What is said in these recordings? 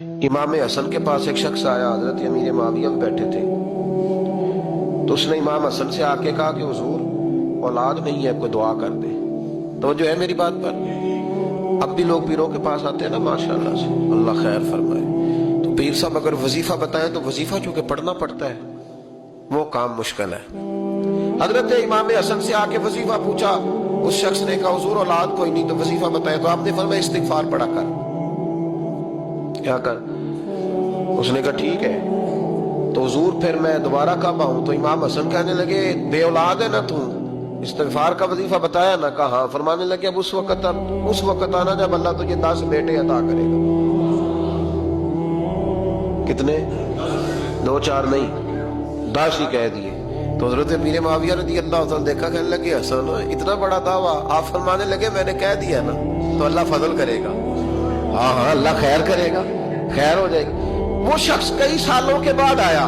इमाम हसन के पास एक शख्स आया, हजरत अमीर मुआविया में बैठे थे, तो उसने इमाम हसन से आके कहा कि हुजूर औलाद नहीं है, कोई दुआ कर दे। तो जो है मेरी बात पर, अब भी लोग पीरों के पास आते हैं ना, माशाल्लाह से, अल्लाह खैर फरमाए। तो पीर साहब अगर वजीफा बताएं तो वजीफा चूंकि पढ़ना पड़ता है, वो काम मुश्किल है। हजरत इमाम हसन से आके वजीफा पूछा, उस शख्स ने कहा हुजूर औलाद कोई नहीं, तो वजीफा बताए। तो आपने फरमाया इस्तिगफार पढ़ा कर। क्या कर? उसने कहा ठीक है। तो हुजूर फिर मैं दोबारा कब आऊं? तो इमाम हसन कहने लगे बे औलाद है ना तू, इस्तिगफार का वजीफा बताया ना? कहा हाँ। फरमाने लगे अब उस वक्त आना जब अल्लाह तुझे 10 बेटे अता करेगा। कितने? 2-4 नहीं, 10 ही कह दिए। तो हजरत अमीर मुआविया रज़ी अल्लाह तआला देखा, कहने लगे हसन इतना बड़ा दावा। आप फरमाने लगे मैंने कह दिया ना, तो अल्लाह फजल करेगा। हाँ हाँ, अल्लाह खैर करेगा, खैर हो जाएगी। वो शख्स कई सालों के बाद आया,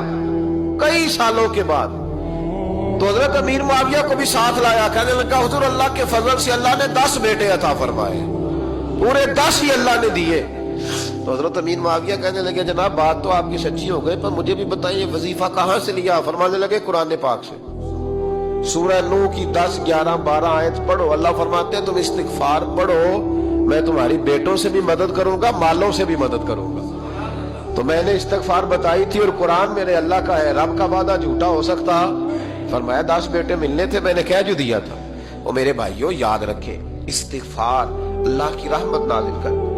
कई सालों के बाद। तो हजरत अमीर मुआविया को भी साथ लाया, कहने लगा हुजूर अल्लाह के फजल से अल्लाह ने 10 बेटे अता फरमाए, पूरे 10 ही अल्लाह ने दिए। तो हजरत अमीर मुआविया कहने लगे जनाब बात तो आपकी सच्ची हो गई, पर मुझे भी बताइए वजीफा कहां से लिया? फरमाने लगे कुरान पाक से, सूरह नूह की 10, 11, 12 आयत पढ़ो। अल्लाह फरमाते हैं तुम इस्तिगफार पढ़ो, मैं तुम्हारी बेटों से भी मदद करूंगा, मालों से भी मदद करूंगा। तो मैंने इस्तिगफार बताई थी और कुरान मेरे अल्लाह का है, रब का वादा झूठा हो सकता? फरमाया 10 बेटे मिलने थे, मैंने कह जो दिया था। और मेरे भाइयों याद रखें, इस्तिगफार अल्लाह की रहमत नाजिल कर